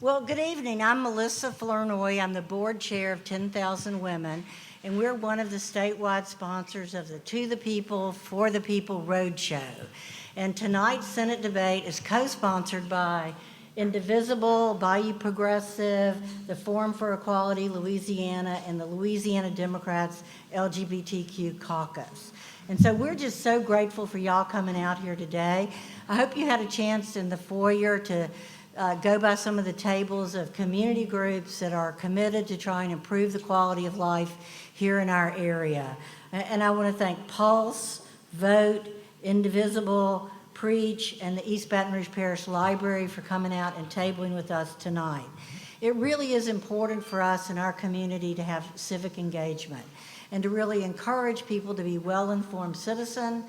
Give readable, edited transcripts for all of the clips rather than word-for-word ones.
Well, good evening. I'm Melissa Flournoy. I'm the board chair of 10,000 Women, and we're one of the statewide sponsors of the To the People, For the People Roadshow. And tonight's Senate debate is co-sponsored by Indivisible, Bayou Progressive, the Forum for Equality Louisiana, and the Louisiana Democrats LGBTQ Caucus. And so we're just so grateful for y'all coming out here today. I hope you had a chance in the foyer to go by some of the tables of community groups that are committed to try and improve the quality of life here in our area. And I want to thank Pulse, Vote, Indivisible, Preach, and the East Baton Rouge Parish Library for coming out and tabling with us tonight. It really is important for us in our community to have civic engagement and to really encourage people to be well-informed citizens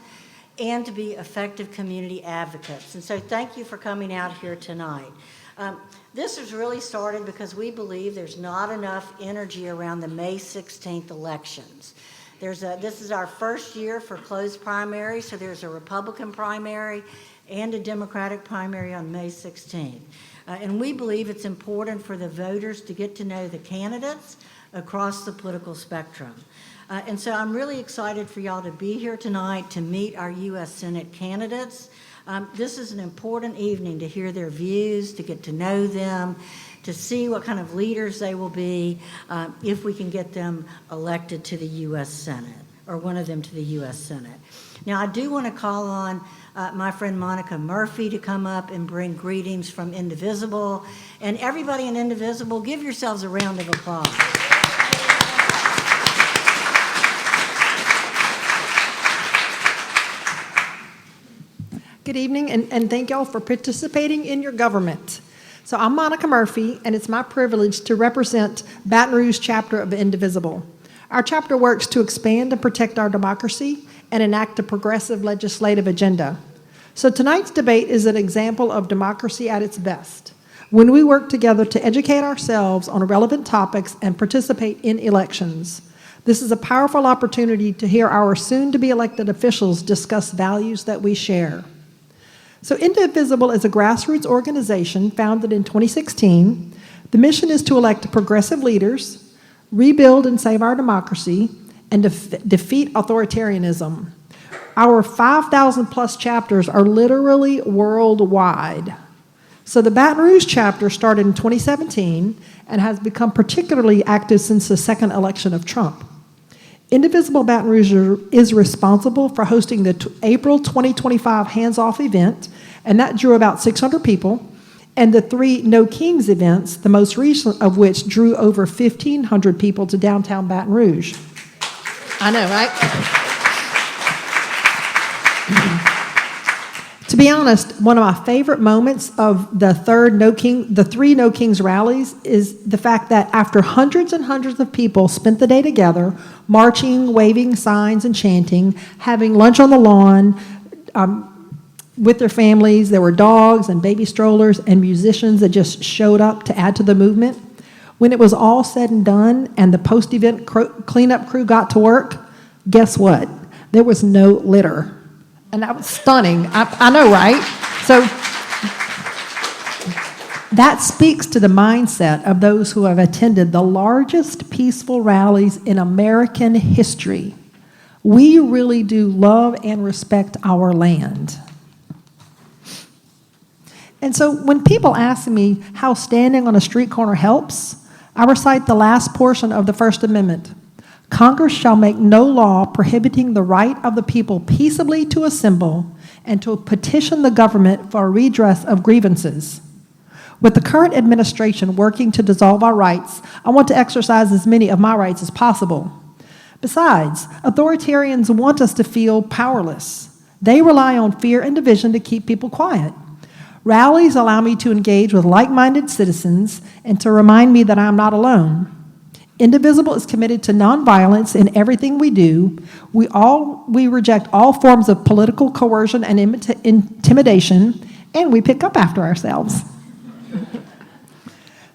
and to be effective community advocates. And so thank you for coming out here tonight. This was really started because we believe there's not enough energy around the May 16th elections. This is our first year for closed primaries, so there's a Republican primary and a Democratic primary on May 16th. And we believe it's important for the voters to get to know the candidates across the political spectrum. And so I'm really excited for y'all to be here tonight to meet our U.S. Senate candidates. This is an important evening to hear their views, to get to know them, to see what kind of leaders they will be if we can get them elected to the U.S. Senate, or one of them to the U.S. Senate. Now, I do want to call on my friend Monica Murphy to come up and bring greetings from Indivisible. And everybody in Indivisible, give yourselves a round of applause. Good evening, and thank y'all for participating in your government. So I'm Monica Murphy, and it's my privilege to represent Baton Rouge chapter of Indivisible. Our chapter works to expand and protect our democracy and enact a progressive legislative agenda. So tonight's debate is an example of democracy at its best, when we work together to educate ourselves on relevant topics and participate in elections. This is a powerful opportunity to hear our soon-to-be elected officials discuss values that we share. So Indivisible is a grassroots organization founded in 2016. The mission is to elect progressive leaders, rebuild and save our democracy, and defeat authoritarianism. Our 5,000 plus chapters are literally worldwide. So the Baton Rouge chapter started in 2017 and has become particularly active since the second election of Trump. Indivisible Baton Rouge is responsible for hosting the April 2025 Hands Off event, and that drew about 600 people, and the 3 No Kings events, the most recent of which drew over 1,500 people to downtown Baton Rouge. I know, right? To be honest, one of my favorite moments of the 3 No Kings rallies is the fact that after hundreds and hundreds of people spent the day together, marching, waving signs, and chanting, having lunch on the lawn with their families, there were dogs and baby strollers and musicians that just showed up to add to the movement. When it was all said and done and the post-event cleanup crew got to work, guess what? There was no litter. And that was stunning. I know, right? So that speaks to the mindset of those who have attended the largest peaceful rallies in American history. We really do love and respect our land. And so when people ask me how standing on a street corner helps, I recite the last portion of the First Amendment. Congress shall make no law prohibiting the right of the people peaceably to assemble and to petition the government for a redress of grievances. With the current administration working to dissolve our rights, I want to exercise as many of my rights as possible. Besides, authoritarians want us to feel powerless. They rely on fear and division to keep people quiet. Rallies allow me to engage with like-minded citizens and to remind me that I'm not alone. Indivisible is committed to nonviolence in everything we do. We reject all forms of political coercion and intimidation, and we pick up after ourselves.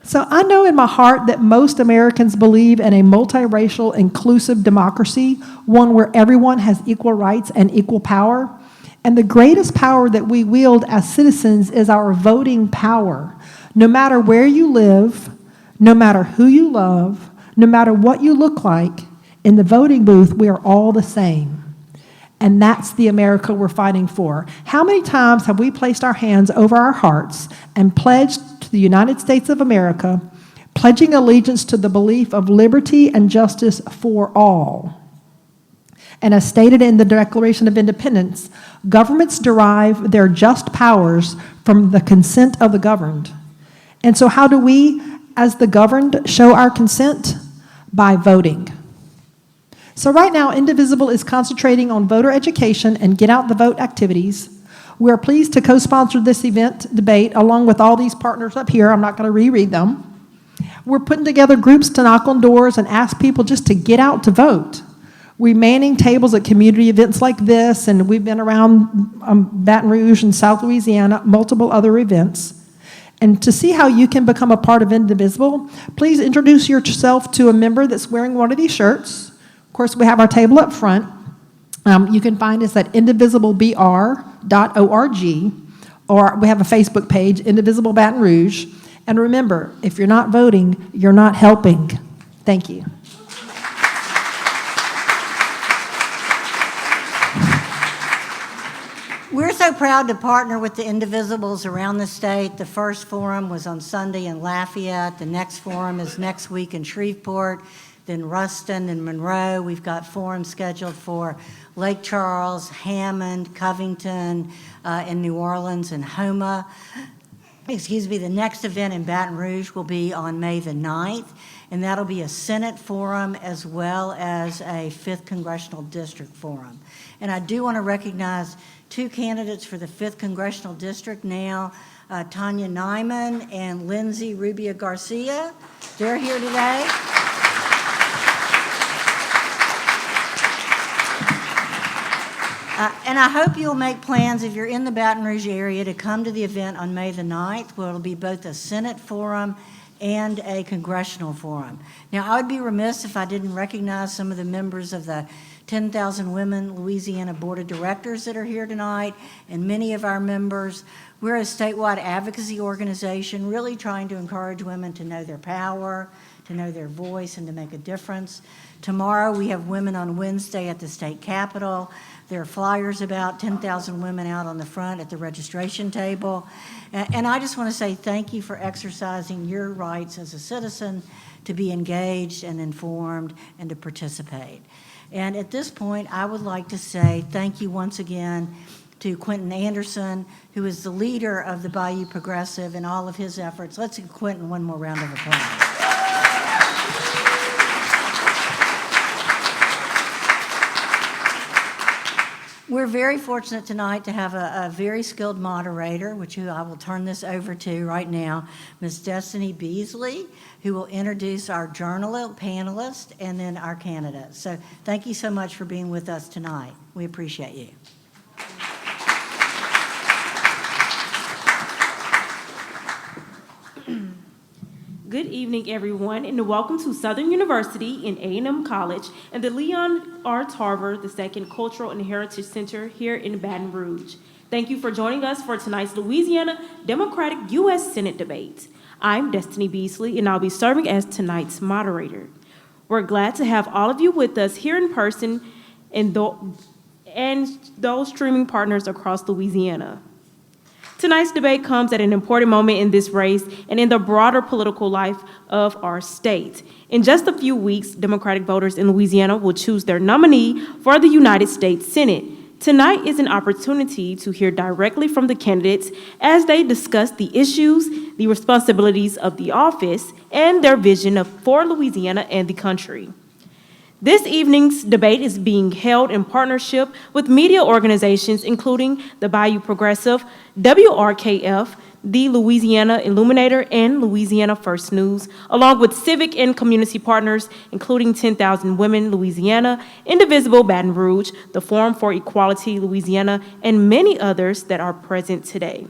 So I know in my heart that most Americans believe in a multiracial, inclusive democracy, one where everyone has equal rights and equal power. And the greatest power that we wield as citizens is our voting power. No matter where you live, no matter who you love, no matter what you look like, in the voting booth, we are all the same. And that's the America we're fighting for. How many times have we placed our hands over our hearts and pledged to the United States of America, pledging allegiance to the belief of liberty and justice for all? And as stated in the Declaration of Independence, governments derive their just powers from the consent of the governed. And so how do we, as the governed, show our consent? By voting. So right now, Indivisible is concentrating on voter education and get out the vote activities. We are pleased to co-sponsor this event debate along with all these partners up here. I'm not going to reread them. We're putting together groups to knock on doors and ask people just to get out to vote. We're manning tables at community events like this, and we've been around Baton Rouge and South Louisiana, multiple other events. And to see how you can become a part of Indivisible, please introduce yourself to a member that's wearing one of these shirts. Of course, we have our table up front. You can find us at indivisiblebr.org, or we have a Facebook page, Indivisible Baton Rouge. And remember, if you're not voting, you're not helping. Thank you. We're so proud to partner with the Indivisibles around the state. The first forum was on Sunday in Lafayette. The next forum is next week in Shreveport, then Ruston and Monroe. We've got forums scheduled for Lake Charles, Hammond, Covington, in New Orleans, and Houma. The next event in Baton Rouge will be on May the 9th, and that'll be a Senate forum as well as a 5th Congressional District forum. And I do want to recognize two candidates for the 5th Congressional District now, Tanya Nyman and Lindsay Rubia Garcia. They're here today. And I hope you'll make plans, if you're in the Baton Rouge area, to come to the event on May the 9th, where it'll be both a Senate forum and a congressional forum. Now, I would be remiss if I didn't recognize some of the members of the 10,000 Women Louisiana Board of Directors that are here tonight, and many of our members. We're a statewide advocacy organization really trying to encourage women to know their power, to know their voice, and to make a difference. Tomorrow we have Women on Wednesday at the state capitol. There are flyers about 10,000 women out on the front at the registration table. And I just want to say thank you for exercising your rights as a citizen to be engaged and informed and to participate. And at this point, I would like to say thank you once again to Quentin Anderson, who is the leader of the Bayou Progressive and all of his efforts. Let's give Quentin one more round of applause. We're very fortunate tonight to have a very skilled moderator, which I will turn this over to right now, Ms. Destiny Beasley, who will introduce our journalist, panelists, and then our candidates. So thank you so much for being with us tonight. We appreciate you. Good evening, everyone, and welcome to Southern University and A&M College and the Leon R. Tarver II Cultural and Heritage Center here in Baton Rouge. Thank you for joining us for tonight's Louisiana Democratic U.S. Senate debate. I'm Destiny Beasley, and I'll be serving as tonight's moderator. We're glad to have all of you with us here in person and those streaming partners across Louisiana. Tonight's debate comes at an important moment in this race and in the broader political life of our state. In just a few weeks, Democratic voters in Louisiana will choose their nominee for the United States Senate. Tonight is an opportunity to hear directly from the candidates as they discuss the issues, the responsibilities of the office, and their vision for Louisiana and the country. This evening's debate is being held in partnership with media organizations including the Bayou Progressive, WRKF, the Louisiana Illuminator, and Louisiana First News, along with civic and community partners including 10,000 Women Louisiana, Indivisible Baton Rouge, the Forum for Equality Louisiana, and many others that are present today.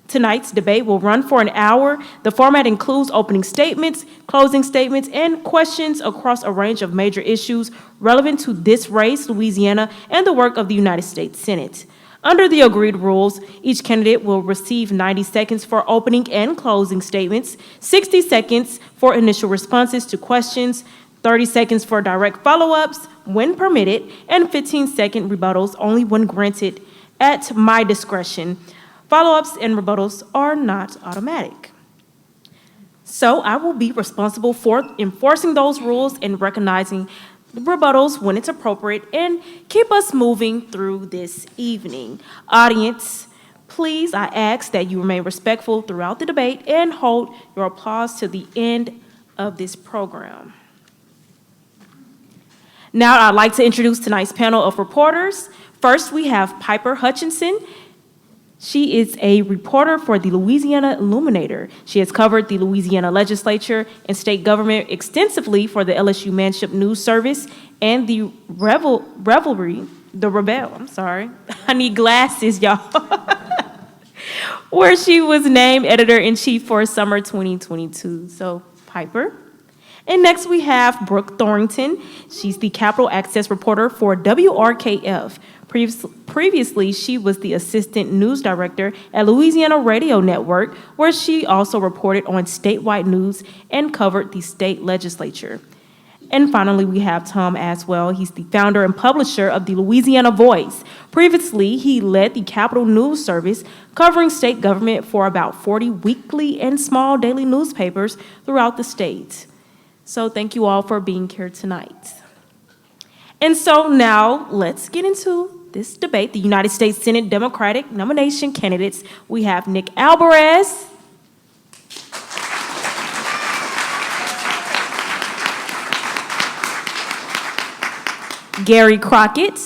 Tonight's debate will run for an hour. The format includes opening statements, closing statements, and questions across a range of major issues relevant to this race, Louisiana, and the work of the United States Senate. Under the agreed rules, each candidate will receive 90 seconds for opening and closing statements, 60 seconds for initial responses to questions, 30 seconds for direct follow-ups when permitted, and 15-second rebuttals only when granted at my discretion. Follow-ups and rebuttals are not automatic. So I will be responsible for enforcing those rules and recognizing the rebuttals when it's appropriate and keep us moving through this evening. Audience, please, I ask that you remain respectful throughout the debate and hold your applause to the end of this program. Now I'd like to introduce tonight's panel of reporters. First, we have Piper Hutchinson. She is a reporter for the Louisiana Illuminator. She has covered the Louisiana legislature and state government extensively for the LSU Manship News Service and the Rebel. I need glasses, y'all. Where she was named editor-in-chief for summer 2022. So, Piper. And next we have Brooke Thorington. She's the Capital Access reporter for WRKF. Previously, she was the assistant news director at Louisiana Radio Network, where she also reported on statewide news and covered the state legislature. And finally, we have Tom Aswell. He's the founder and publisher of the Louisiana Voice. Previously, he led the Capital News Service, covering state government for about 40 weekly and small daily newspapers throughout the state. So thank you all for being here tonight. And so now let's get into this debate. The United States Senate Democratic nomination candidates. We have Nick Albares, Gary Crockett,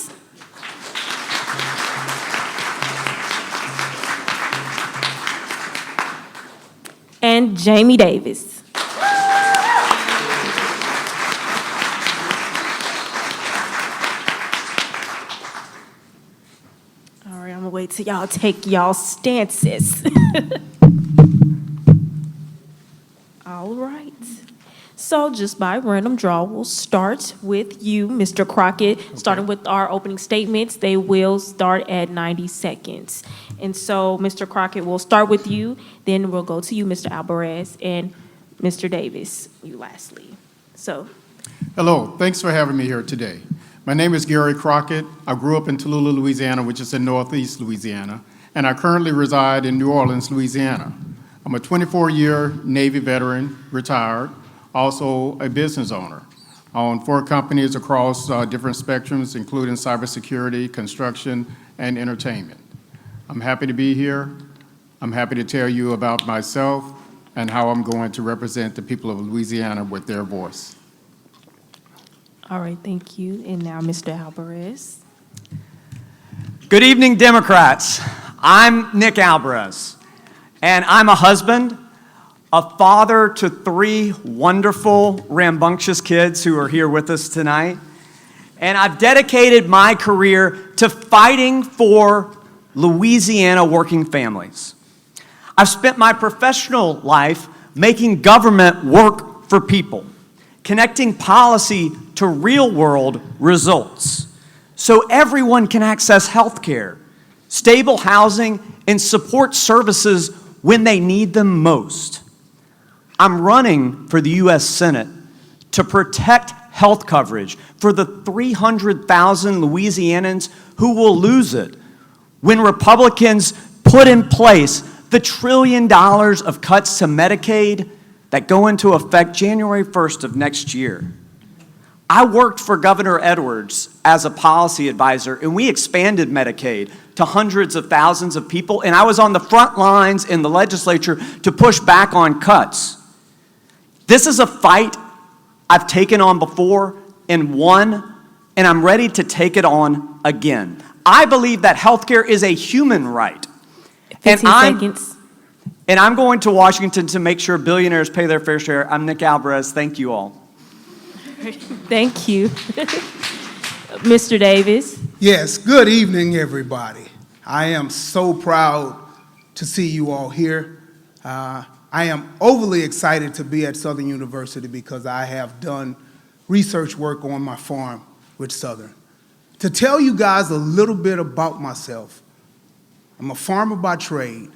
and Jamie Davis. Wait till y'all take y'all stances. All right. So just by random draw, we'll start with you, Mr. Crockett, okay. Starting with our opening statements. They will start at 90 seconds. And so, Mr. Crockett, we'll start with you, then we'll go to you, Mr. Albares, and Mr. Davis, you lastly. So. Hello, thanks for having me here today. My name is Gary Crockett. I grew up in Tallulah, Louisiana, which is in northeast Louisiana, and I currently reside in New Orleans, Louisiana. I'm a 24-year Navy veteran, retired, also a business owner. I own 4 companies across different spectrums, including cybersecurity, construction, and entertainment. I'm happy to be here. I'm happy to tell you about myself and how I'm going to represent the people of Louisiana with their voice. All right, thank you. And now, Mr. Albares. Good evening, Democrats. I'm Nick Albares, and I'm a husband, a father to 3 wonderful, rambunctious kids who are here with us tonight, and I've dedicated my career to fighting for Louisiana working families. I've spent my professional life making government work for people, connecting policy to real-world results so everyone can access health care, stable housing, and support services when they need them most. I'm running for the U.S. Senate to protect health coverage for the 300,000 Louisianans who will lose it when Republicans put in place the $1 trillion of cuts to Medicaid that go into effect January 1st of next year. I worked for Governor Edwards as a policy advisor, and we expanded Medicaid to hundreds of thousands of people, and I was on the front lines in the legislature to push back on cuts. This is a fight I've taken on before and won, and I'm ready to take it on again. I believe that healthcare is a human right. 15 seconds. And I'm going to Washington to make sure billionaires pay their fair share. I'm Nick Albares. Thank you all. Thank you. Mr. Davis. Yes, good evening, everybody. I am so proud to see you all here. I am overly excited to be at Southern University because I have done research work on my farm with Southern. To tell you guys a little bit about myself, I'm a farmer by trade.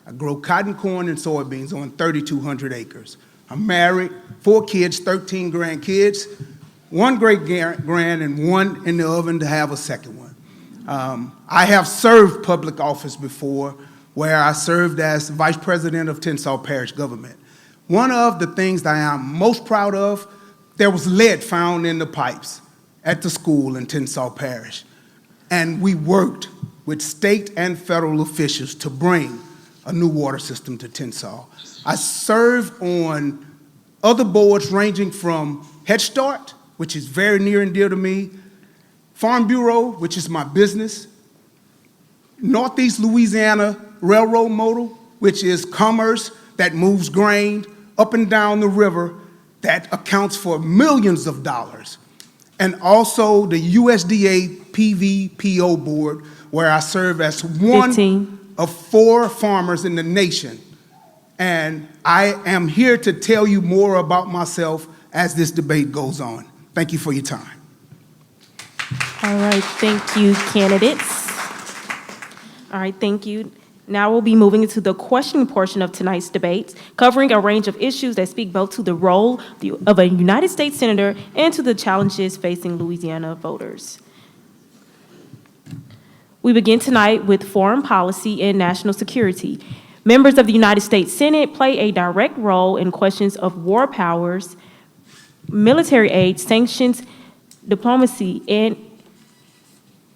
I grow cotton, corn, and soybeans on 3,200 acres. I'm married, 4 kids, 13 grandkids, 1 great-grand and 1 in the oven to have a second one. I have served public office before, where I served as vice president of Tensas Parish government. One of the things that I am most proud of, there was lead found in the pipes at the school in Tensas Parish. And we worked with state and federal officials to bring a new water system to Tensas. I served on other boards ranging from Head Start, which is very near and dear to me, Farm Bureau, which is my business, Northeast Louisiana Railroad Modal, which is commerce that moves grain up and down the river that accounts for millions of dollars, and also the USDA PVPO board, where I serve as one 15. of 4 farmers in the nation. And I am here to tell you more about myself as this debate goes on. Thank you for your time. All right, thank you, candidates. All right, thank you. Now we'll be moving into the questioning portion of tonight's debate, covering a range of issues that speak both to the role of a United States Senator and to the challenges facing Louisiana voters. We begin tonight with foreign policy and national security. Members of the United States Senate play a direct role in questions of war powers, military aid, sanctions, diplomacy, and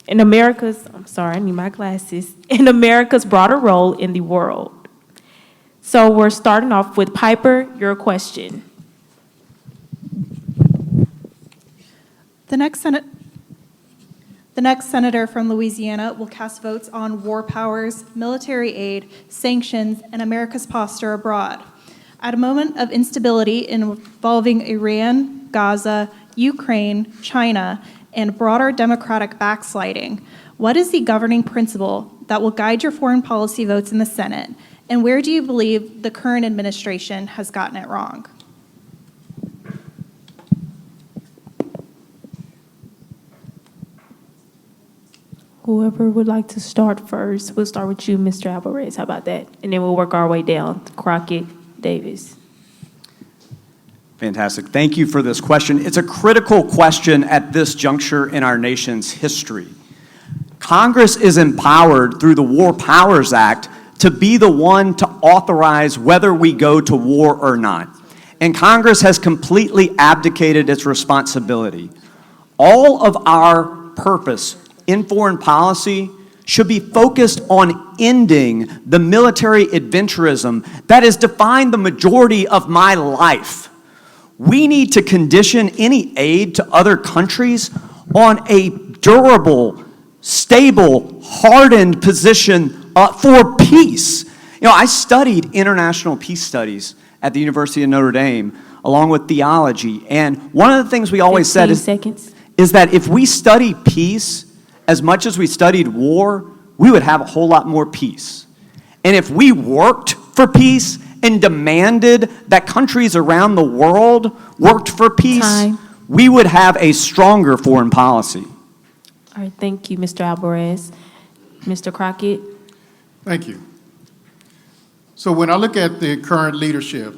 in America's broader role in the world. So we're starting off with Piper, your question. The next senator from Louisiana will cast votes on war powers, military aid, sanctions, and America's posture abroad. At a moment of instability involving Iran, Gaza, Ukraine, China, and broader democratic backsliding, what is the governing principle that will guide your foreign policy votes in the Senate, and where do you believe the current administration has gotten it wrong? Whoever would like to start first, we'll start with you, Mr. Albares. How about that? And then we'll work our way down to Crockett, Davis. Fantastic. Thank you for this question. It's a critical question at this juncture in our nation's history. Congress is empowered through the War Powers Act to be the one to authorize whether we go to war or not. And Congress has completely abdicated its responsibility. All of our purpose in foreign policy should be focused on ending the military adventurism that has defined the majority of my life. We need to condition any aid to other countries on a durable, stable, hardened position for peace. You know, I studied international peace studies at the University of Notre Dame, along with theology, and one of the things we always said is that if we study peace as much as we studied war, we would have a whole lot more peace. And if we worked for peace and demanded that countries around the world worked for peace, we would have a stronger foreign policy. All right, thank you, Mr. Albares. Mr. Crockett. Thank you. So when I look at the current leadership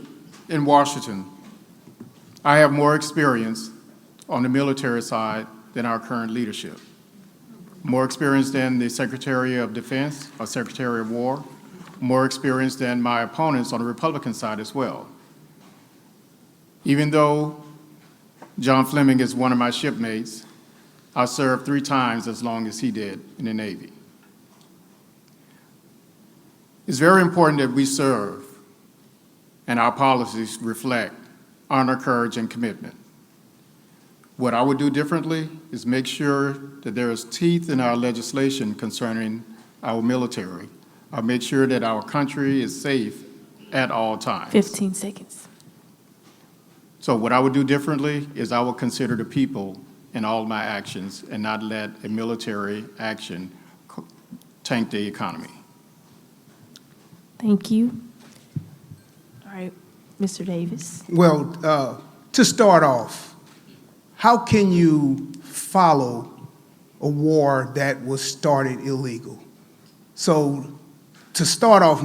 in Washington, I have more experience on the military side than our current leadership. More experience than the Secretary of Defense or Secretary of War, more experience than my opponents on the Republican side as well. Even though John Fleming is one of my shipmates, I served 3 times as long as he did in the Navy. It's very important that we serve and our policies reflect honor, courage, and commitment. What I would do differently is make sure that there is teeth in our legislation concerning our military. I'll make sure that our country is safe at all times. 15 seconds. So what I would do differently is I would consider the people in all my actions and not let a military action tank the economy. Thank you. All right, Mr. Davis. Well, to start off, how can you follow a war that was started illegal? So to start off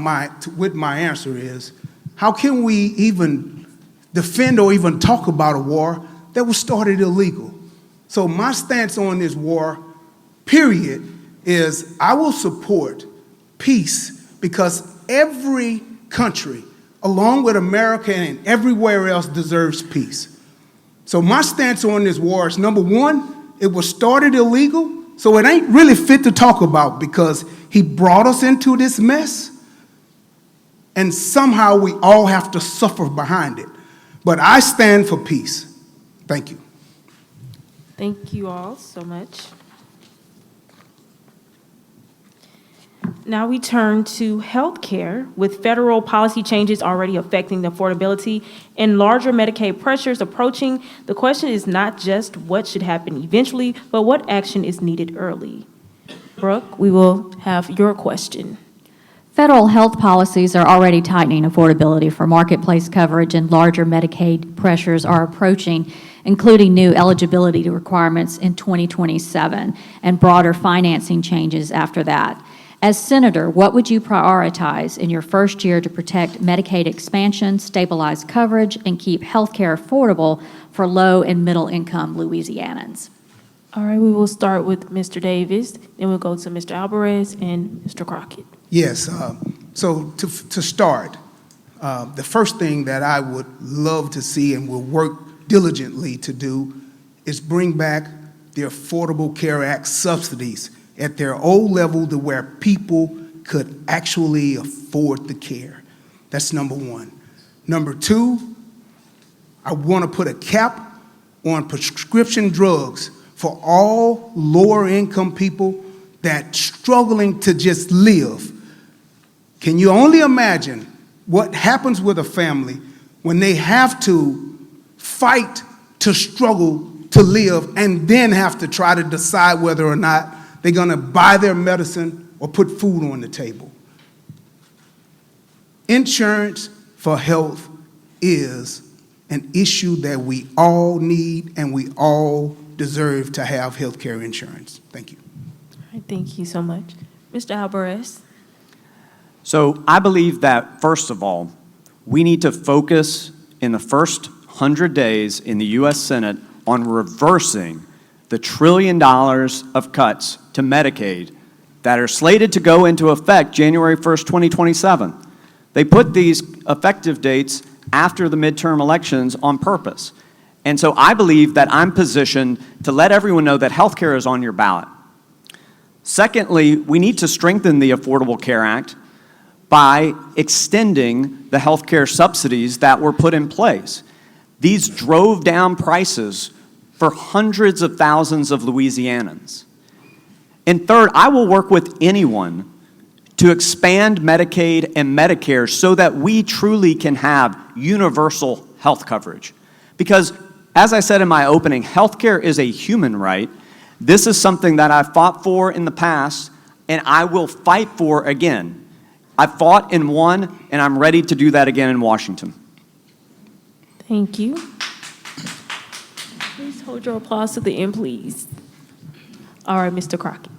with my answer is, how can we even defend or even talk about a war that was started illegal? So my stance on this war, period, is I will support peace because every country, along with America and everywhere else, deserves peace. So my stance on this war is, number one, it was started illegal, so it ain't really fit to talk about because he brought us into this mess, and somehow we all have to suffer behind it. But I stand for peace. Thank you. Thank you all so much. Now we turn to healthcare, with federal policy changes already affecting the affordability and larger Medicaid pressures approaching. The question is not just what should happen eventually, but what action is needed early. Brooke, we will have your question. Federal health policies are already tightening affordability for marketplace coverage, and larger Medicaid pressures are approaching, including new eligibility requirements in 2027 and broader financing changes after that. As Senator, what would you prioritize in your first year to protect Medicaid expansion, stabilize coverage, and keep health care affordable for low and middle income Louisianans? All right, we will start with Mr. Davis, then we'll go to Mr. Albares and Mr. Crockett. Yes, so to start, the first thing that I would love to see and will work diligently to do is bring back the Affordable Care Act subsidies at their old level to where people could actually afford the care. That's number one. Number two, I want to put a cap on prescription drugs for all lower income people that struggling to just live. Can you only imagine what happens with a family when they have to fight to struggle to live and then have to try to decide whether or not they're going to buy their medicine or put food on the table? Insurance for health is an issue that we all need, and we all deserve to have health care insurance. Thank you. All right, thank you so much. Mr. Albares. So I believe that, first of all, we need to focus in the first 100 days in the U.S. Senate on reversing the $1 trillion of cuts to Medicaid that are slated to go into effect January 1st, 2027. They put these effective dates after the midterm elections on purpose. And so I believe that I'm positioned to let everyone know that health care is on your ballot. Secondly, we need to strengthen the Affordable Care Act by extending the health care subsidies that were put in place. These drove down prices for hundreds of thousands of Louisianans. And third, I will work with anyone to expand Medicaid and Medicare so that we truly can have universal health coverage. Because, as I said in my opening, healthcare is a human right. This is something that I've fought for in the past, and I will fight for again. I fought and won, and I'm ready to do that again in Washington. Thank you. Please hold your applause to the end, please. All right, Mr. Crockett.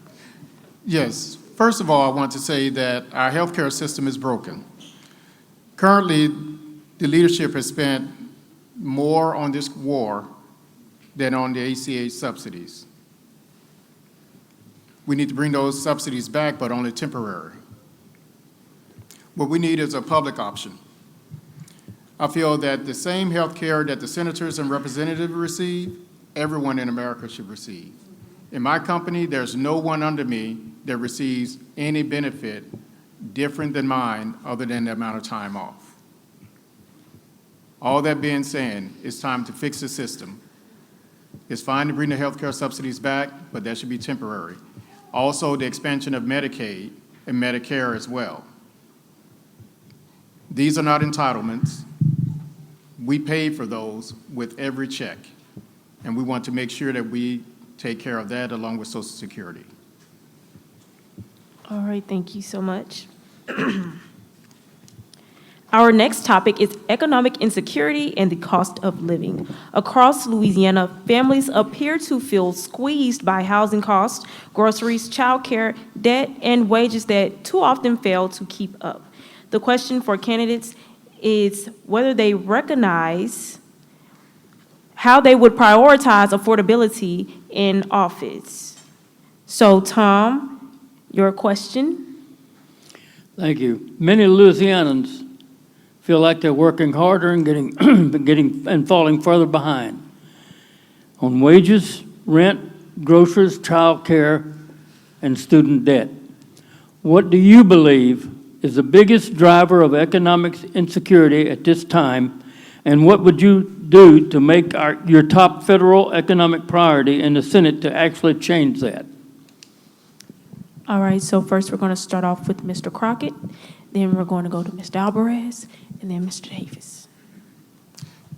Yes. First of all, I want to say that our healthcare system is broken. Currently, the leadership has spent more on this war than on the ACA subsidies. We need to bring those subsidies back, but only temporary. What we need is a public option. I feel that the same health care that the senators and representatives receive, everyone in America should receive. In my company, there's no one under me that receives any benefit different than mine other than the amount of time off. All that being said, it's time to fix the system. It's fine to bring the health care subsidies back, but that should be temporary. Also, the expansion of Medicaid and Medicare as well. These are not entitlements. We pay for those with every check, and we want to make sure that we take care of that along with Social Security. All right, thank you so much. Our next topic is economic insecurity and the cost of living. Across Louisiana, families appear to feel squeezed by housing costs, groceries, childcare, debt, and wages that too often fail to keep up. The question for candidates is whether they recognize how they would prioritize affordability in office. So, Tom, your question? Thank you. Many Louisianans feel like they're working harder and getting falling further behind on wages, rent, groceries, child care, and student debt. What do you believe is the biggest driver of economic insecurity at this time, and what would you do to make your top federal economic priority in the Senate to actually change that? All right, so first we're going to start off with Mr. Crockett, then we're going to go to Mr. Albares, and then Mr. Davis.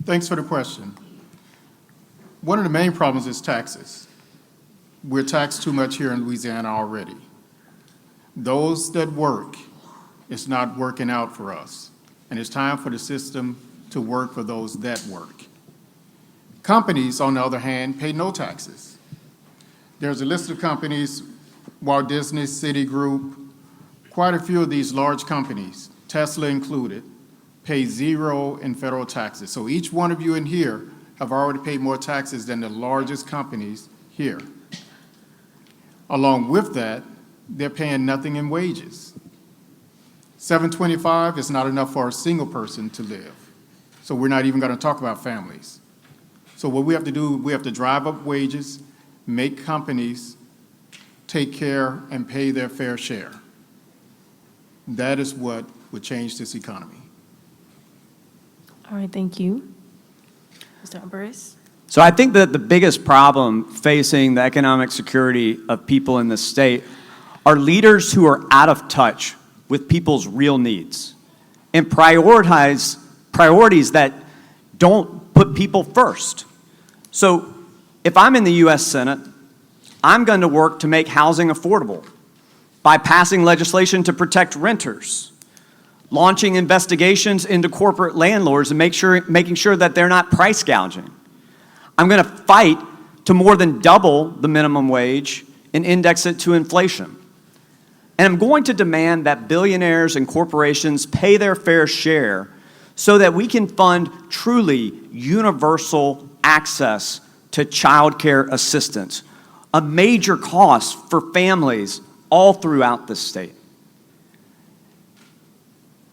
Thanks for the question. One of the main problems is taxes. We're taxed too much here in Louisiana already. Those that work, it's not working out for us. And it's time for the system to work for those that work. Companies, on the other hand, pay no taxes. There's a list of companies, Walt Disney, Citigroup, quite a few of these large companies, Tesla included, pay zero in federal taxes. So each one of you in here have already paid more taxes than the largest companies here. Along with that, they're paying nothing in wages. $725 is not enough for a single person to live. So we're not even going to talk about families. So what we have to do, we have to drive up wages, make companies take care and pay their fair share. That is what would change this economy. All right, thank you. Mr. Albares? So I think that the biggest problem facing the economic security of people in this state are leaders who are out of touch with people's real needs and priorities that don't put people first. So if I'm in the U.S. Senate, I'm going to work to make housing affordable by passing legislation to protect renters, launching investigations into corporate landlords and making sure that they're not price gouging. I'm going to fight to more than double the minimum wage and index it to inflation. And I'm going to demand that billionaires and corporations pay their fair share so that we can fund truly universal access to child care assistance, a major cost for families all throughout the state.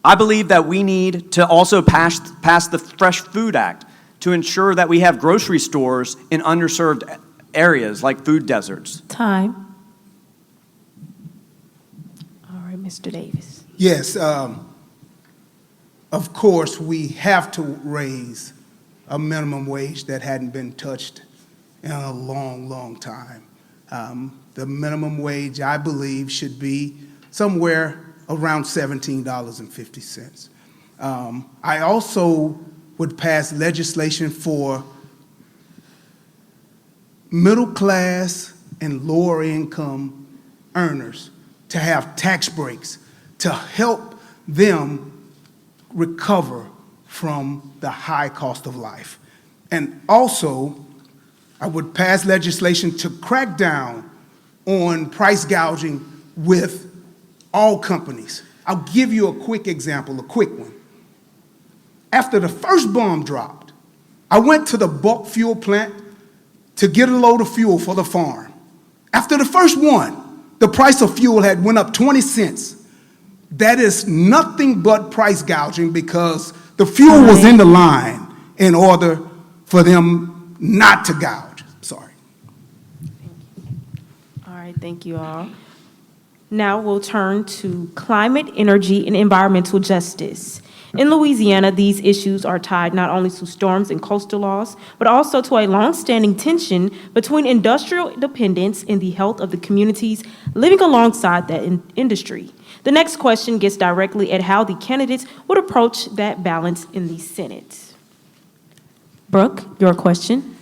I believe that we need to also pass the Fresh Food Act to ensure that we have grocery stores in underserved areas like food deserts. Time. All right, Mr. Davis. Yes, of course, we have to raise a minimum wage that hadn't been touched in a long, long time. The minimum wage, I believe, should be somewhere around $17.50. I also would pass legislation for middle class and lower income earners to have tax breaks to help them recover from the high cost of life. And also, I would pass legislation to crack down on price gouging with all companies. I'll give you a quick example, a quick one. After the first bomb dropped, I went to the bulk fuel plant to get a load of fuel for the farm. After the first one, the price of fuel had went up 20 cents. That is nothing but price gouging because the fuel was in the line in order for them not to gouge. Sorry. All right, thank you all. Now we'll turn to climate, energy, and environmental justice. In Louisiana, these issues are tied not only to storms and coastal laws, but also to a long-standing tension between industrial dependence and the health of the communities living alongside that industry. The next question gets directly at how the candidates would approach that balance in the Senate. Brooke, your question.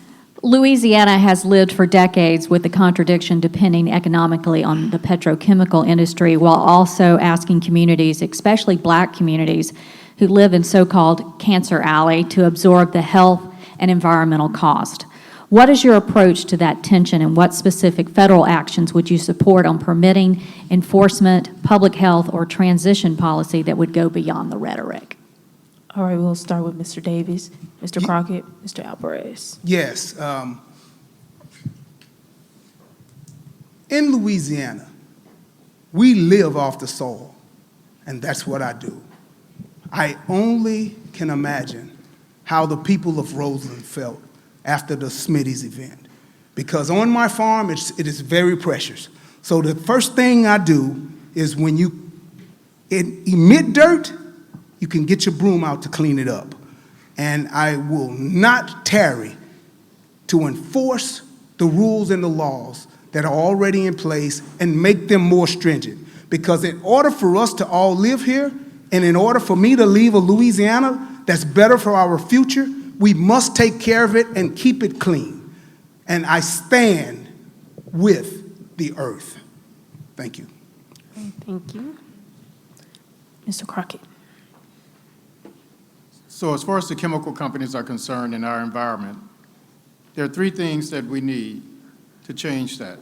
Louisiana has lived for decades with the contradiction depending economically on the petrochemical industry while also asking communities, especially black communities, who live in so-called Cancer Alley to absorb the health and environmental cost. What is your approach to that tension, and what specific federal actions would you support on permitting, enforcement, public health, or transition policy that would go beyond the rhetoric? All right, we'll start with Mr. Davis, Mr. Crockett, Mr. Albares. Yes. In Louisiana, we live off the soil, and that's what I do. I only can imagine how the people of Roseland felt after the Smitty's event, because on my farm, it is very precious. So the first thing I do is when you emit dirt, you can get your broom out to clean it up. And I will not tarry to enforce the rules and the laws that are already in place and make them more stringent. Because in order for us to all live here, and in order for me to leave a Louisiana that's better for our future, we must take care of it and keep it clean. And I stand with the earth. Thank you. Thank you. Mr. Crockett. So as far as the chemical companies are concerned in our environment, there are three things that we need to change that.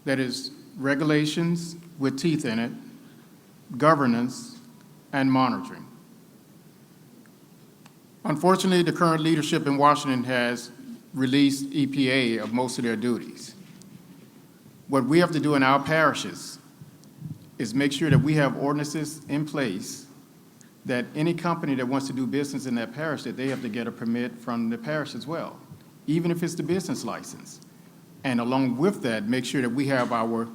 That is regulations with teeth in it, governance, and monitoring. Unfortunately, the current leadership in Washington has released EPA of most of their duties. What we have to do in our parishes is make sure that we have ordinances in place that any company that wants to do business in that parish, that they have to get a permit from the parish as well, even if it's the business license. And along with that, make sure that we have our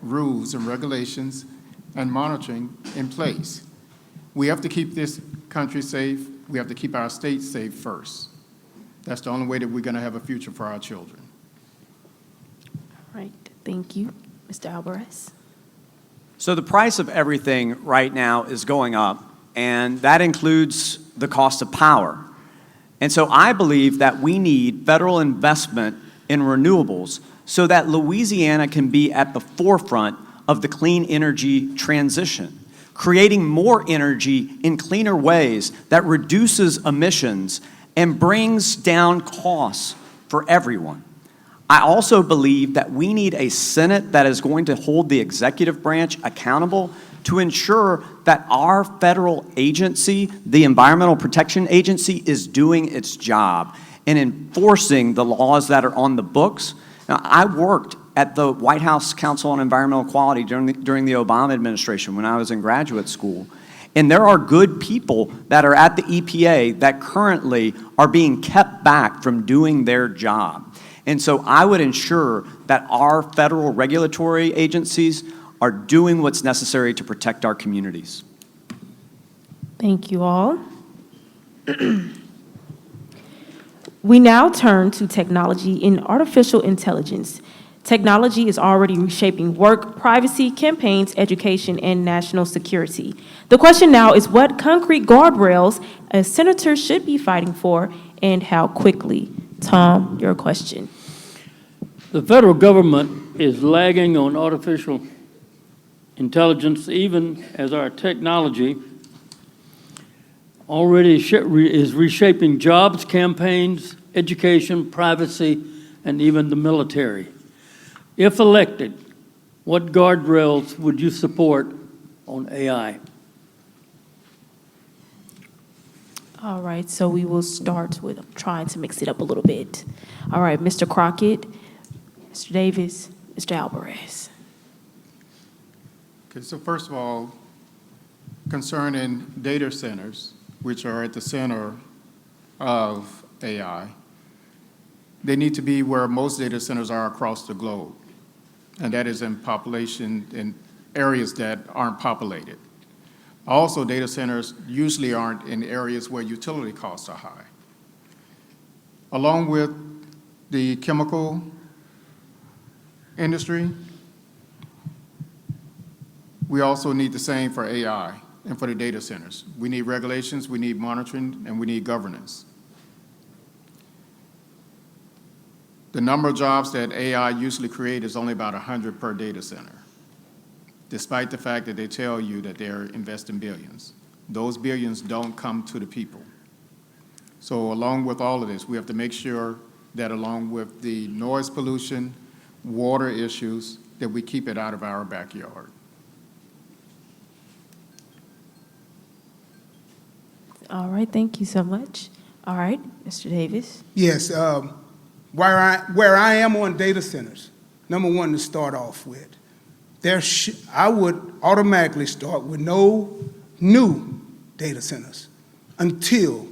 rules and regulations and monitoring in place. We have to keep this country safe. We have to keep our state safe first. That's the only way that we're going to have a future for our children. All right, thank you. Mr. Albares. So the price of everything right now is going up, and that includes the cost of power. And so I believe that we need federal investment in renewables so that Louisiana can be at the forefront of the clean energy transition, creating more energy in cleaner ways that reduces emissions and brings down costs for everyone. I also believe that we need a Senate that is going to hold the executive branch accountable to ensure that our federal agency, the Environmental Protection Agency, is doing its job in enforcing the laws that are on the books. Now, I worked at the White House Council on Environmental Quality during the Obama administration when I was in graduate school. And there are good people that are at the EPA that currently are being kept back from doing their job. And so I would ensure that our federal regulatory agencies are doing what's necessary to protect our communities. Thank you all. We now turn to technology and artificial intelligence. Technology is already reshaping work, privacy, campaigns, education, and national security. The question now is what concrete guardrails a senator should be fighting for and how quickly? Tom, your question. The federal government is lagging on artificial intelligence, even as our technology already is reshaping jobs, campaigns, education, privacy, and even the military. If elected, what guardrails would you support on AI? All right, so we will start with trying to mix it up a little bit. All right, Mr. Crockett, Mr. Davis, Mr. Albares. Okay, so first of all, concerning data centers, which are at the center of AI, they need to be where most data centers are across the globe, and that is in population in areas that aren't populated. Also, data centers usually aren't in areas where utility costs are high. Along with the chemical industry, we also need the same for AI and for the data centers. We need regulations, we need monitoring, and we need governance. The number of jobs that AI usually create is only about 100 per data center, despite the fact that they tell you that they're investing billions. those billions don't come to the people. So along with all of this, we have to make sure that along with the noise pollution, water issues, that we keep it out of our backyard. All right, thank you so much. All right, Mr. Davis. Yes, where I am on data centers, number one to start off with, I would automatically start with no new data centers until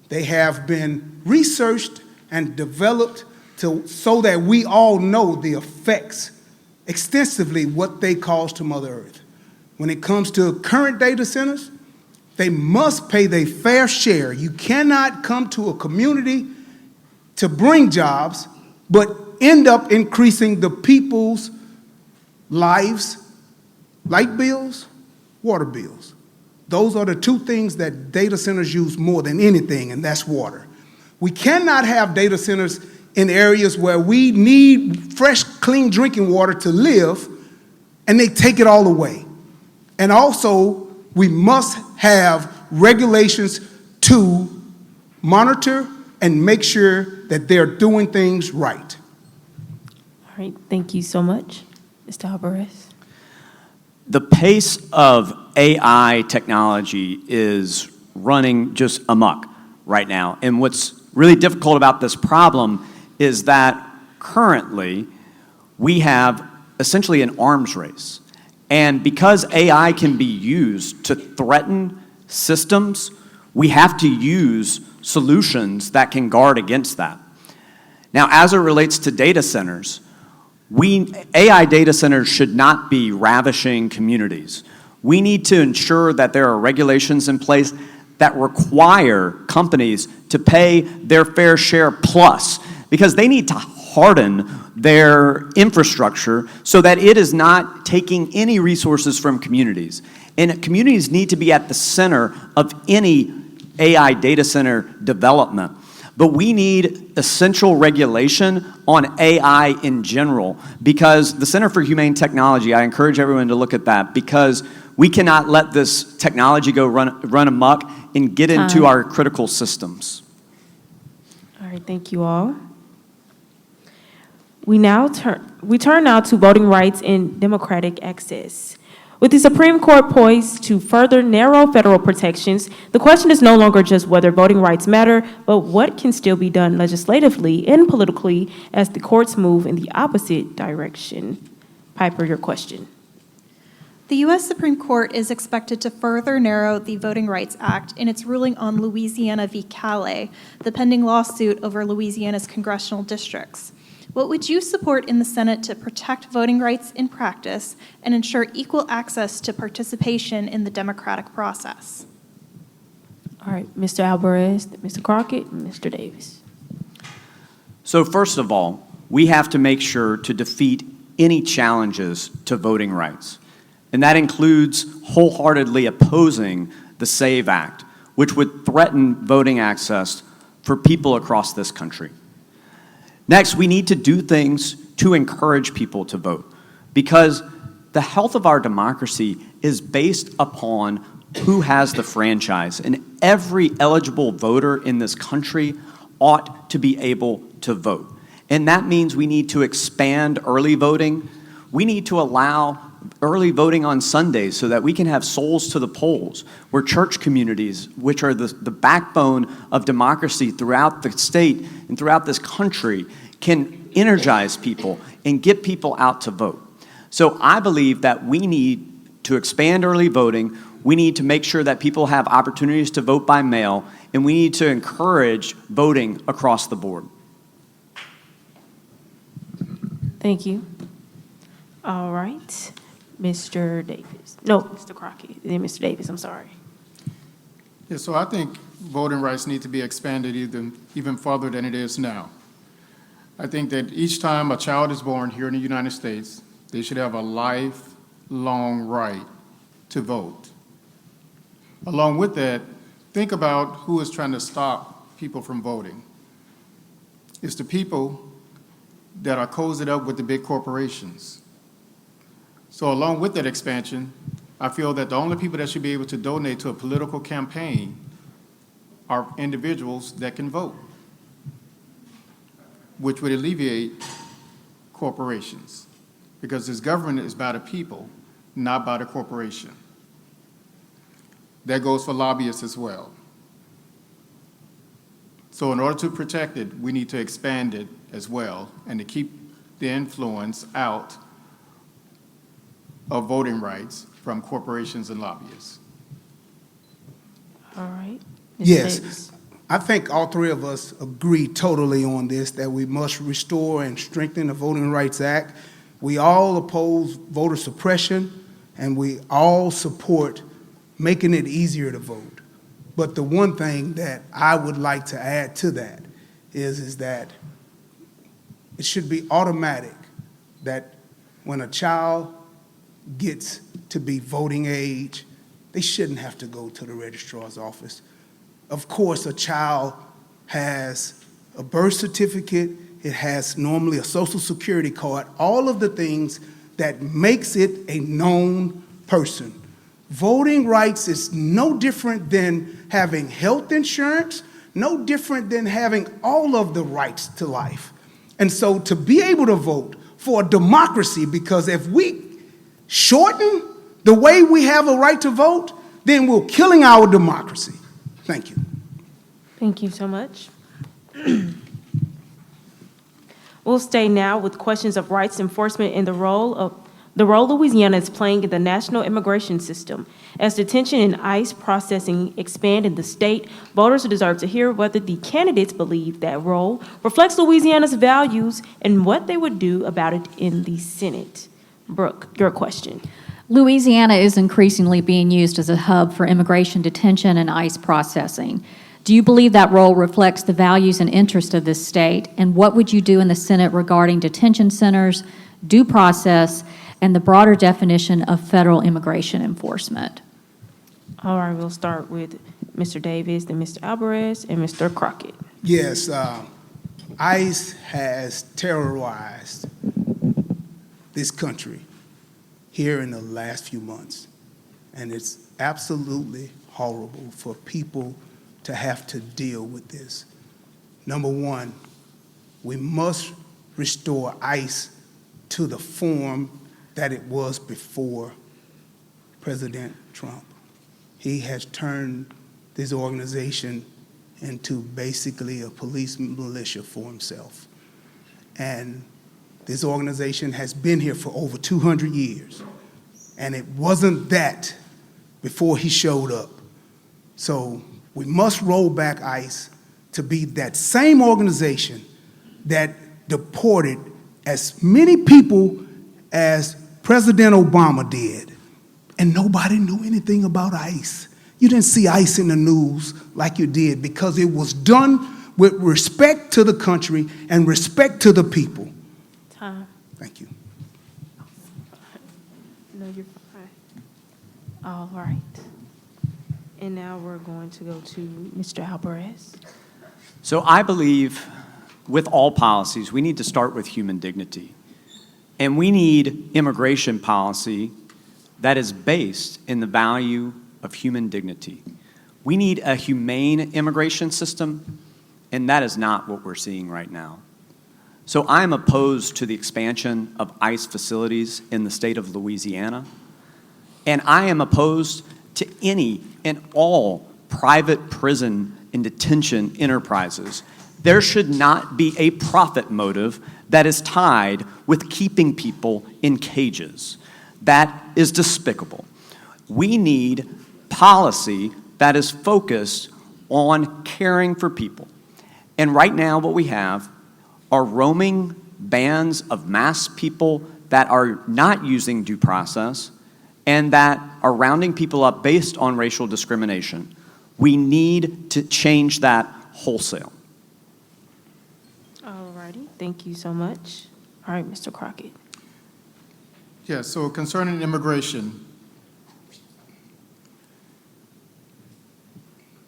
they have been researched and developed so that we all know the effects extensively what they cause to Mother Earth. When it comes to current data centers, they must pay their fair share. You cannot come to a community to bring jobs, but end up increasing the people's lives, light bills, water bills. Those are the two things that data centers use more than anything, and that's water. We cannot have data centers in areas where we need fresh, clean drinking water to live, and they take it all away. And also, we must have regulations to monitor and make sure that they're doing things right. All right, thank you so much. Mr. Albares. The pace of AI technology is running just amok right now. And what's really difficult about this problem is that currently we have essentially an arms race. And because AI can be used to threaten systems, we have to use solutions that can guard against that. Now, as it relates to data centers, AI data centers should not be ravishing communities. We need to ensure that there are regulations in place that require companies to pay their fair share plus, because they need to harden their infrastructure so that it is not taking any resources from communities. And communities need to be at the center of any AI data center development. But we need essential regulation on AI in general, because the Center for Humane Technology, I encourage everyone to look at that, because we cannot let this technology go run amok and get into our critical systems. All right, thank you all. We turn now to voting rights and democratic access. With the Supreme Court poised to further narrow federal protections, the question is no longer just whether voting rights matter, but what can still be done legislatively and politically as the courts move in the opposite direction. Piper, your question. The U.S. Supreme Court is expected to further narrow the Voting Rights Act in its ruling on Louisiana v. Calais, the pending lawsuit over Louisiana's congressional districts. What would you support in the Senate to protect voting rights in practice and ensure equal access to participation in the democratic process? All right, Mr. Albares, Mr. Crockett, and Mr. Davis. So first of all, we have to make sure to defeat any challenges to voting rights. And that includes wholeheartedly opposing the SAVE Act, which would threaten voting access for people across this country. Next, we need to do things to encourage people to vote, because the health of our democracy is based upon who has the franchise, and every eligible voter in this country ought to be able to vote. And that means we need to expand early voting. We need to allow early voting on Sundays so that we can have souls to the polls, where church communities, which are the backbone of democracy throughout the state and throughout this country, can energize people and get people out to vote. So I believe that we need to expand early voting. We need to make sure that people have opportunities to vote by mail, and we need to encourage voting across the board. Thank you. All right, Mr. Davis. No, Mr. Crockett, then Mr. Davis, I'm sorry. Yeah, so I think voting rights need to be expanded even further than it is now. I think that each time a child is born here in the United States, they should have a lifelong right to vote. Along with that, think about who is trying to stop people from voting. It's the people that are cozied up with the big corporations. So along with that expansion, I feel that the only people that should be able to donate to a political campaign are individuals that can vote, which would alleviate corporations, because this government is by the people, not by the corporation. That goes for lobbyists as well. So in order to protect it, we need to expand it as well and to keep the influence out of voting rights from corporations and lobbyists. All right. Mr. Yes. Davis. I think all three of us agree totally on this, that we must restore and strengthen the Voting Rights Act. We all oppose voter suppression, and we all support making it easier to vote. But the one thing that I would like to add to that is that it should be automatic that when a child gets to be voting age, they shouldn't have to go to the registrar's office. Of course, a child has a birth certificate, it has normally a social security card, all of the things that makes it a known person. Voting rights is no different than having health insurance, no different than having all of the rights to life. And so to be able to vote for a democracy, because if we shorten the way we have a right to vote, then we're killing our democracy. Thank you. Thank you so much. We'll stay now with questions of rights enforcement and the role Louisiana is playing in the national immigration system. As detention and ICE processing expand in the state, voters deserve to hear whether the candidates believe that role reflects Louisiana's values and what they would do about it in the Senate. Brooke, your question. Louisiana is increasingly being used as a hub for immigration detention and ICE processing. Do you believe that role reflects the values and interests of this state? And what would you do in the Senate regarding detention centers, due process, and the broader definition of federal immigration enforcement? All right, we'll start with Mr. Davis, then Mr. Albares, and Mr. Crockett. Yes, ICE has terrorized this country here in the last few months. And it's absolutely horrible for people to have to deal with this. Number one, we must restore ICE to the form that it was before President Trump. He has turned this organization into basically a police militia for himself. And this organization has been here for over 200 years. And it wasn't that before he showed up. So we must roll back ICE to be that same organization that deported as many people as President Obama did. And nobody knew anything about ICE. You didn't see ICE in the news like you did because it was done with respect to the country and respect to the people. Time. Thank you. No, you're fine. All right. And now we're going to go to Mr. Albares. So I believe with all policies, we need to start with human dignity. And we need immigration policy that is based in the value of human dignity. We need a humane immigration system, and that is not what we're seeing right now. So I'm opposed to the expansion of ICE facilities in the state of Louisiana, and I am opposed to any and all private prison and detention enterprises. There should not be a profit motive that is tied with keeping people in cages. That is despicable. We need policy that is focused on caring for people. And right now what we have are roaming bands of mass people that are not using due process and that are rounding people up based on racial discrimination. We need to change that wholesale. All righty. Thank you so much. All right, Mr. Crockett. Yeah, so concerning immigration,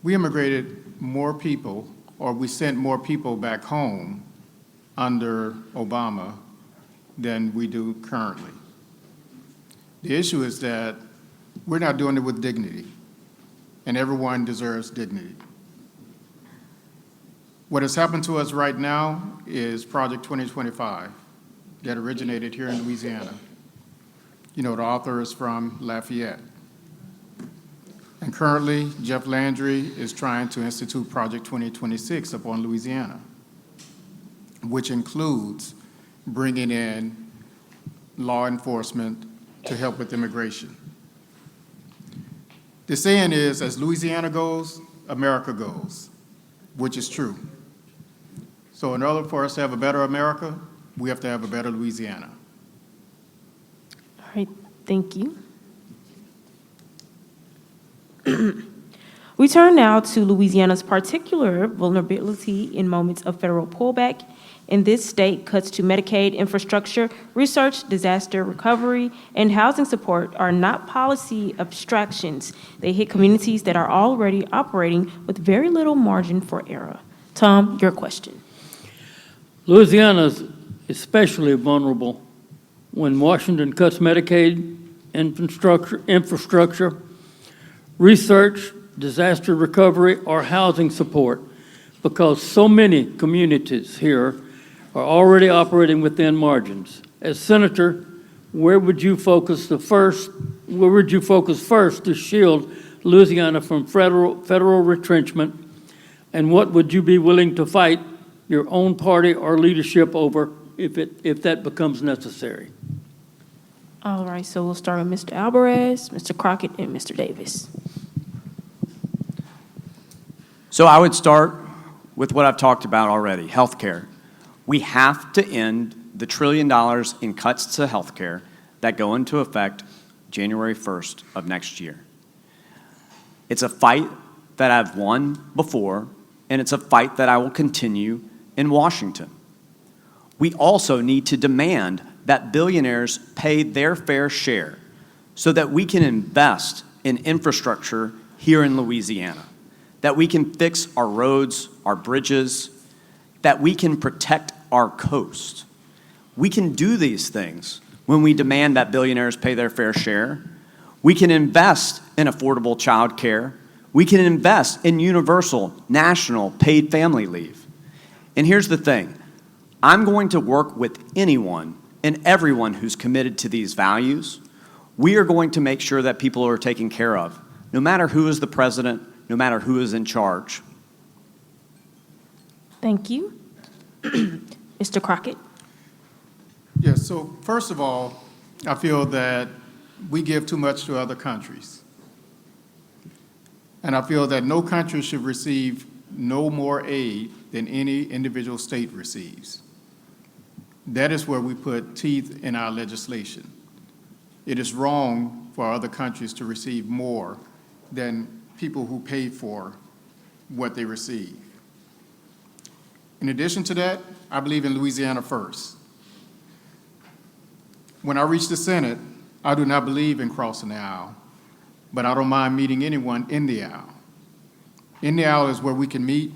we immigrated more people, or we sent more people back home under Obama than we do currently. The issue is that We're not doing it with dignity, and everyone deserves dignity. What has happened to us right now is Project 2025 that originated here in Louisiana. You know, the author is from Lafayette. And currently, Jeff Landry is trying to institute Project 2026 upon Louisiana, which includes bringing in law enforcement to help with immigration. The saying is, as Louisiana goes, America goes, which is true. So in order for us to have a better America, we have to have a better Louisiana. All right, thank you. We turn now to Louisiana's particular vulnerability in moments of federal pullback. In this state, cuts to Medicaid infrastructure, research, disaster recovery, and housing support are not policy abstractions. They hit communities that are already operating with very little margin for error. Tom, your question. Louisiana is especially vulnerable when Washington cuts Medicaid infrastructure, research, disaster recovery, or housing support, because so many communities here are already operating within margins. As Senator, where would you focus first to shield Louisiana from federal retrenchment, and what would you be willing to fight your own party or leadership over if that becomes necessary? All right, so we'll start with Mr. Albares, Mr. Crockett, and Mr. Davis. So I would start with what I've talked about already, healthcare. We have to end the $1 trillion in cuts to healthcare that go into effect January 1st of next year. It's a fight that I've won before, and it's a fight that I will continue in Washington. We also need to demand that billionaires pay their fair share so that we can invest in infrastructure here in Louisiana, that we can fix our roads, our bridges, that we can protect our coast. We can do these things when we demand that billionaires pay their fair share. We can invest in affordable child care. We can invest in universal, national, paid family leave. And here's the thing. I'm going to work with anyone and everyone who's committed to these values. We are going to make sure that people are taken care of, no matter who is the president, no matter who is in charge. Thank you. Mr. Crockett. Yes, so first of all, I feel that we give too much to other countries. And I feel that no country should receive no more aid than any individual state receives. That is where we put teeth in our legislation. It is wrong for other countries to receive more than people who pay for what they receive. In addition to that, I believe in Louisiana first. When I reach the Senate, I do not believe in crossing the aisle, but I don't mind meeting anyone in the aisle. In the aisle is where we can meet,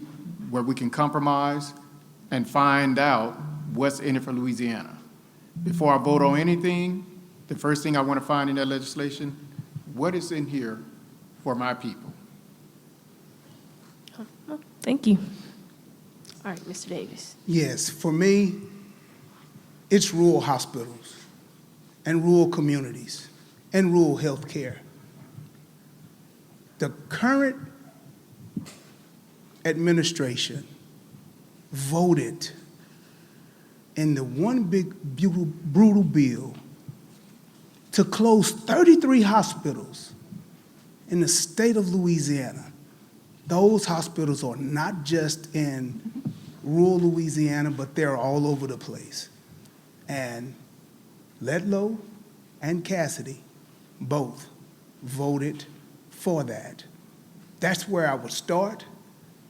where we can compromise, and find out what's in it for Louisiana. Before I vote on anything, the first thing I want to find in that legislation, what is in here for my people? Thank you. All right, Mr. Davis. Yes, for me, it's rural hospitals and rural communities and rural health care. The current administration voted in the one big brutal bill to close 33 hospitals in the state of Louisiana. Those hospitals are not just in rural Louisiana, but they're all over the place. And Ledlow and Cassidy both voted for that. That's where I would start.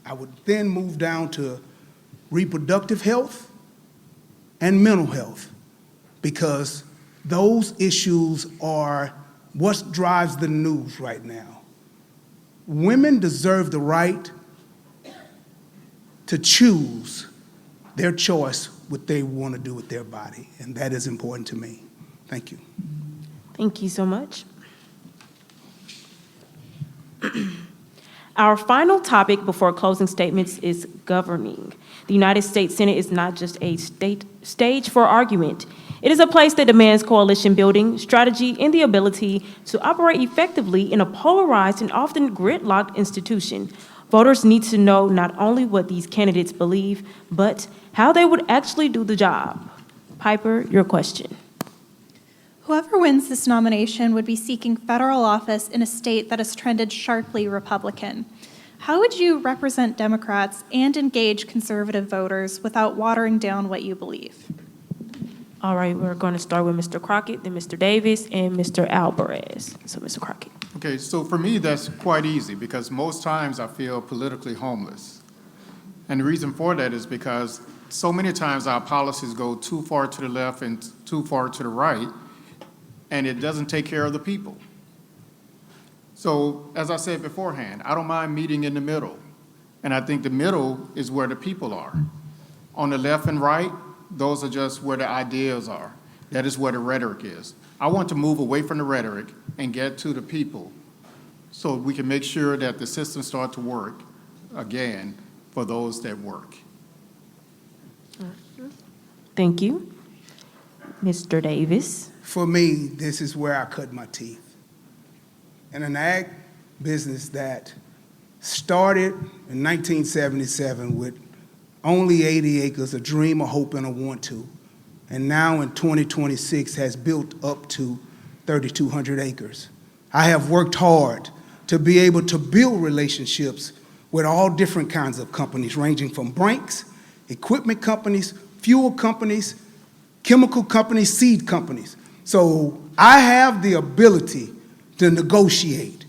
I would then move down to reproductive health and mental health, because those issues are what drives the news right now. Women deserve the right to choose their choice, what they want to do with their body, and that is important to me. Thank you. Thank you so much. Our final topic before closing statements is governing. The United States Senate is not just a stage for argument. It is a place that demands coalition building, strategy, and the ability to operate effectively in a polarized and often gridlocked institution. Voters need to know not only what these candidates believe, but how they would actually do the job. Piper, your question. Whoever wins this nomination would be seeking federal office in a state that has trended sharply Republican. How would you represent Democrats and engage conservative voters without watering down what you believe? All right, we're going to start with Mr. Crockett, then Mr. Davis, and Mr. Albares. So, Mr. Crockett. Okay, so for me, that's quite easy because most times I feel politically homeless. And the reason for that is because so many times our policies go too far to the left and too far to the right, and it doesn't take care of the people. So, as I said beforehand, I don't mind meeting in the middle. And I think the middle is where the people are. On the left and right, those are just where the ideas are. That is where the rhetoric is. I want to move away from the rhetoric and get to the people so we can make sure that the system starts to work again for those that work. Thank you. Mr. Davis. For me, this is where I cut my teeth. In an ag business that started in 1977 with only 80 acres, a dream, a hope, and a want to, and now in 2026 has built up to 3,200 acres. I have worked hard to be able to build relationships with all different kinds of companies, ranging from banks, equipment companies, fuel companies, chemical companies, seed companies. So I have the ability to negotiate.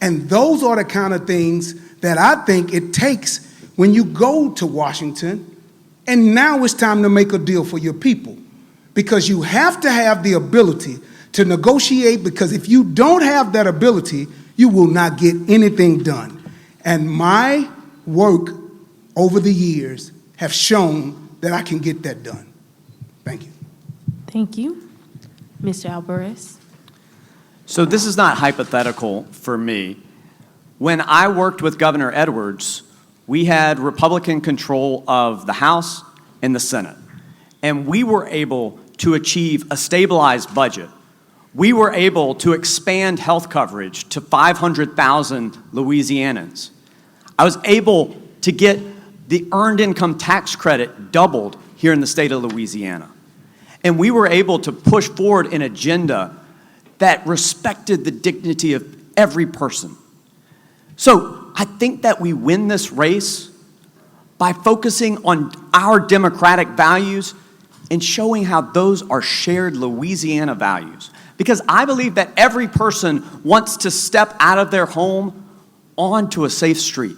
And those are the kind of things that I think it takes when you go to Washington, and now it's time to make a deal for your people. Because you have to have the ability to negotiate, because if you don't have that ability, you will not get anything done. And my work over the years have shown that I can get that done. Thank you. Thank you. Mr. Albares. So this is not hypothetical for me. When I worked with Governor Edwards, we had Republican control of the House and the Senate. And we were able to achieve a stabilized budget. We were able to expand health coverage to 500,000 Louisianans. I was able to get the earned income tax credit doubled here in the state of Louisiana. And we were able to push forward an agenda that respected the dignity of every person. So I think that we win this race by focusing on our democratic values and showing how those are shared Louisiana values. Because I believe that every person wants to step out of their home onto a safe street.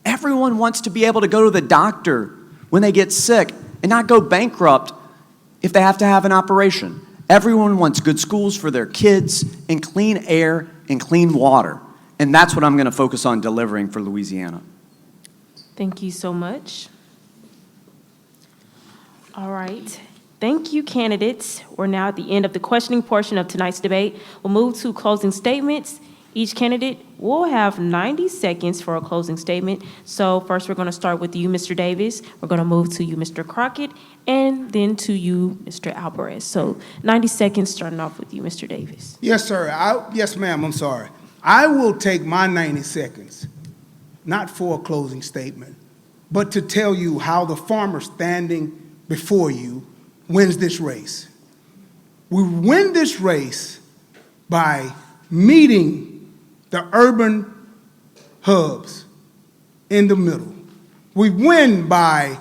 Everyone wants to be able to go to the doctor when they get sick and not go bankrupt if they have to have an operation. Everyone wants good schools for their kids and clean air and clean water. And that's what I'm going to focus on delivering for Louisiana. Thank you so much. All right. Thank you, candidates. We're now at the end of the questioning portion of tonight's debate. We'll move to closing statements. Each candidate will have 90 seconds for a closing statement. So first, we're going to start with you, Mr. Davis. We're going to move to you, Mr. Crockett, and then to you, Mr. Albares. So 90 seconds, starting off with you, Mr. Davis. Yes, sir. Yes, ma'am, I'm sorry. I will take my 90 seconds, not for a closing statement, but to tell you how the farmer standing before you wins this race. We win this race by meeting the urban hubs in the middle. We win by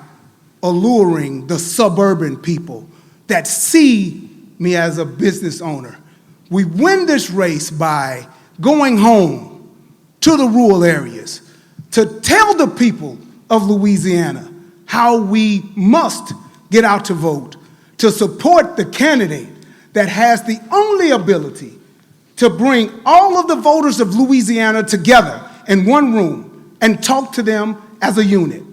alluring the suburban people that see me as a business owner. We win this race by going home to the rural areas to tell the people of Louisiana how we must get out to vote, to support the candidate that has the only ability to bring all of the voters of Louisiana together in one room and talk to them as a unit.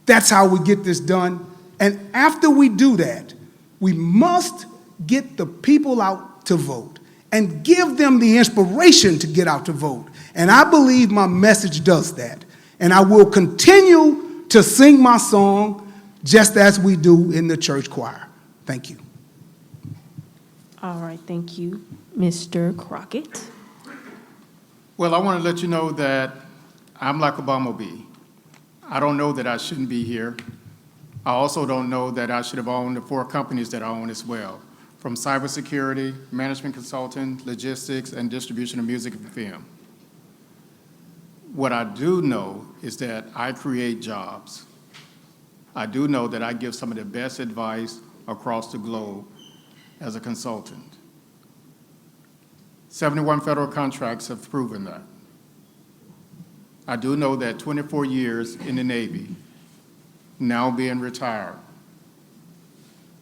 That's how we get this done. And after we do that, we must get the people out to vote. and give them the inspiration to get out to vote. And I believe my message does that. And I will continue to sing my song just as we do in the church choir. Thank you. All right, thank you, Mr. Crockett. Well, I want to let you know that I'm like a bumblebee. I don't know that I shouldn't be here. I also don't know that I should have owned the 4 companies that I own as well, from cybersecurity, management consulting, logistics, and distribution of music and film. What I do know is that I create jobs. I do know that I give some of the best advice across the globe as a consultant. 71 federal contracts have proven that. I do know that 24 years in the Navy, now being retired,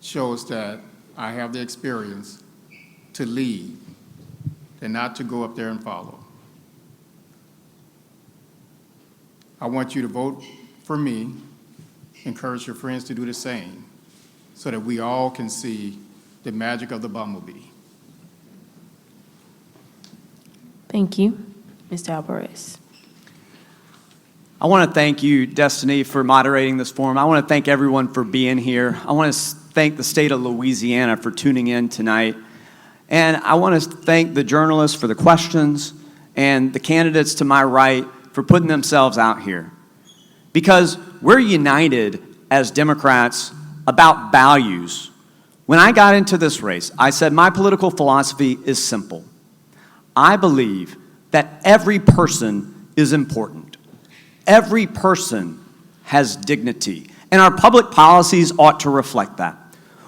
shows that I have the experience to lead and not to go up there and follow. I want you to vote for me, encourage your friends to do the same, so that we all can see the magic of the bumblebee. Thank you, Mr. Albares. I want to thank you, Destiny, for moderating this forum. I want to thank everyone for being here. I want to thank the state of Louisiana for tuning in tonight. And I want to thank the journalists for the questions and the candidates to my right for putting themselves out here. Because we're united as Democrats about values. When I got into this race, I said my political philosophy is simple. I believe that every person is important. Every person has dignity, and our public policies ought to reflect that.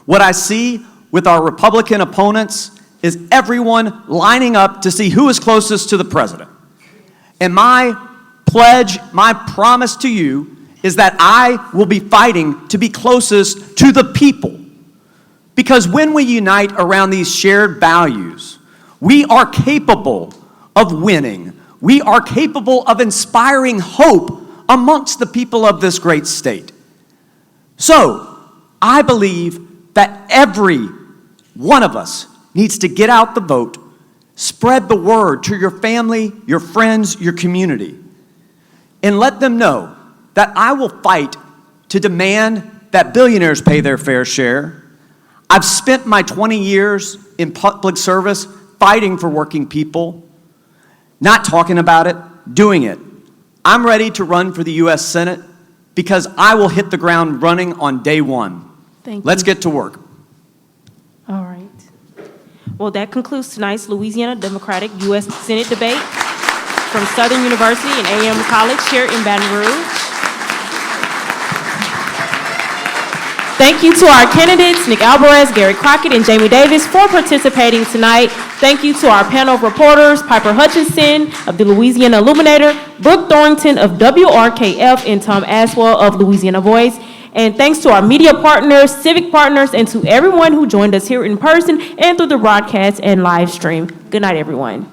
What I see with our Republican opponents is everyone lining up to see who is closest to the president. And my pledge, my promise to you is that I will be fighting to be closest to the people. Because when we unite around these shared values, we are capable of winning. We are capable of inspiring hope amongst the people of this great state. So, I believe that every one of us needs to get out the vote, spread the word to your family, your friends, your community, and let them know that I will fight to demand that billionaires pay their fair share. I've spent my 20 years in public service fighting for working people. Not talking about it, doing it. I'm ready to run for the U.S. Senate because I will hit the ground running on day one. Thank you. Let's get to work. All right. Well, that concludes tonight's Louisiana Democratic U.S. Senate debate from Southern University and A&M College here in Baton Rouge. Thank you to our candidates, Nick Albares, Gary Crockett, and Jamie Davis, for participating tonight. Thank you to our panel of reporters, Piper Hutchinson of the Louisiana Illuminator, Brooke Thorington of WRKF, and Tom Aswell of Louisiana Voice. And thanks to our media partners, civic partners, and to everyone who joined us here in person and through the broadcast and live stream. Good night, everyone.